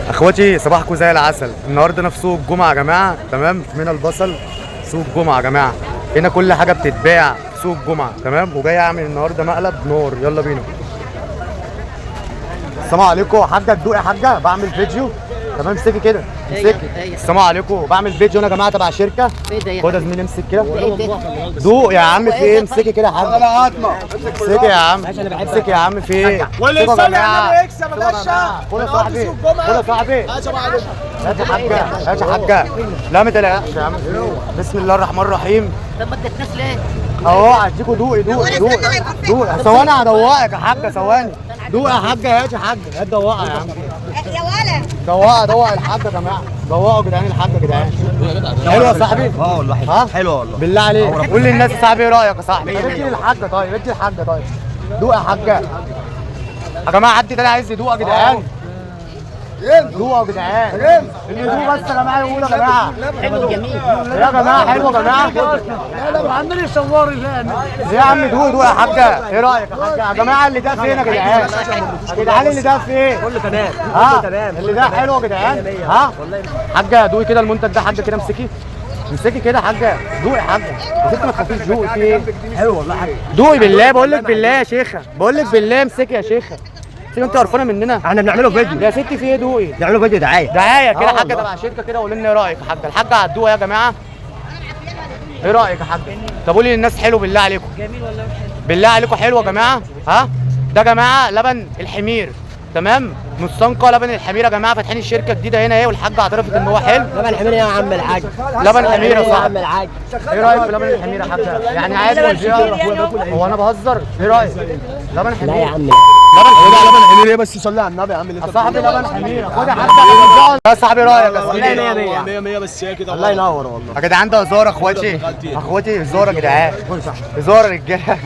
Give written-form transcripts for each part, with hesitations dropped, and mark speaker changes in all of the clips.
Speaker 1: اخواتي صباحكم زي العسل. النهارده انا في سوق الجمعه يا جماعه، تمام، في منى البصل. سوق الجمعه يا جماعه، هنا كل حاجه بتتباع في سوق الجمعه، تمام. وجاي اعمل النهارده مقلب نار، يلا بينا. السلام عليكم يا حاجه، تدوق يا حاجه؟ بعمل فيديو، تمام. امسكي كده، امسكي. السلام عليكم، بعمل فيديو انا يا جماعه تبع شركه. خد يا زميلي، امسك كده. دوق يا عم، في ايه؟ امسكي كده يا حاجه. امسكي يا عم، امسكي يا عم، في ايه؟
Speaker 2: واللي يصلي على النبي يكسب يا باشا.
Speaker 1: خد يا صاحبي، خد يا صاحبي. هات يا حاجه، هات يا حاجه. لا ما تقلقش يا عم. بسم الله الرحمن الرحيم.
Speaker 3: طب ما اديتناش ليه؟
Speaker 1: اهو هديكوا دوقي دوقي دوقي دوقي. ثواني هدوقك يا حاجه، ثواني. دوقي يا حاجه، هات يا حاجه، هات دوقها يا عم.
Speaker 4: يا ولد
Speaker 1: دوقها، دوق الحاجه يا جماعه، دوقوا يا جدعان الحاجه يا جدعان. حلوه يا صاحبي؟
Speaker 2: اه والله حلو.
Speaker 1: ها؟
Speaker 2: حلوه والله.
Speaker 1: بالله عليك قول للناس يا صاحبي ايه رايك يا صاحبي؟ ادي للحاجه طيب، ادي للحاجه طيب. دوق يا حاجه. يا جماعه حد تاني عايز يدوق يا جدعان؟ دوقوا يا جدعان. اللي يدوق بس يا جماعه يقول يا جماعه.
Speaker 3: حلو جميل.
Speaker 1: يا جماعه حلو يا جماعه.
Speaker 2: لا عندنا يصوروا ثاني.
Speaker 1: يا عم دوق دوق يا حاجه، ايه رايك يا حاجه؟ يا جماعه اللي ده فين يا جدعان؟ يا جدعان اللي ده فين؟
Speaker 2: كله تمام.
Speaker 1: ها اللي ده حلو يا جدعان. ها حاجه دوقي كده المنتج ده، حاجه كده امسكي، امسكي كده حاجه. دوقي يا حاجه يا ست، ما تخافيش. دوقي في ايه؟
Speaker 2: حلو والله حلو.
Speaker 1: دوقي بالله، بقول لك بالله يا شيخه، بقول لك بالله امسكي يا شيخه. انت قرفانه مننا؟
Speaker 2: احنا بنعمله فيديو.
Speaker 1: يا ستي في ايه؟ دوقي
Speaker 2: بنعمله فيديو دعايه.
Speaker 1: دعايه كده حاجه تبع شركه كده. قول لنا ايه رايك يا حاجه؟ الحاجه هتدوق يا جماعه؟ ايه رايك يا حاجه؟ طب قولي للناس حلو بالله عليكم.
Speaker 3: جميل ولا مش حلو؟
Speaker 1: بالله عليكم حلو يا جماعه. ها ده يا جماعه لبن الحمير، تمام، مستنقع لبن الحمير يا جماعه. فاتحين الشركه جديده هنا اهي، والحاجه اعترفت ان هو حلو.
Speaker 2: لبن الحمير يا عم الحاج.
Speaker 1: لبن حمير يا صاحبي.
Speaker 2: الحاج.
Speaker 1: ايه رايك في لبن الحمير يا حاجه؟ يعني عادي ولا هو انا بهزر؟ ايه رايك؟ لبن حمير.
Speaker 2: لا يا عم.
Speaker 1: لبن حمير.
Speaker 2: لبن الحمير ايه بس؟ صلي على النبي يا عم اللي
Speaker 1: يا
Speaker 2: انت
Speaker 1: صاحبي لبن حمير. خد يا حاجه يا صاحبي، رايك يا
Speaker 2: والله
Speaker 1: صاحبي؟
Speaker 2: 100 100 100 بس هي كده. الله ينور والله.
Speaker 1: يا جدعان ده هزار اخواتي، اخواتي هزار يا جدعان، هزار يا رجاله.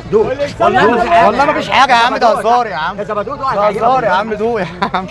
Speaker 1: والله ما فيش حاجه يا عم، ده هزار يا عم، ده هزار يا عم. دوق يا عم.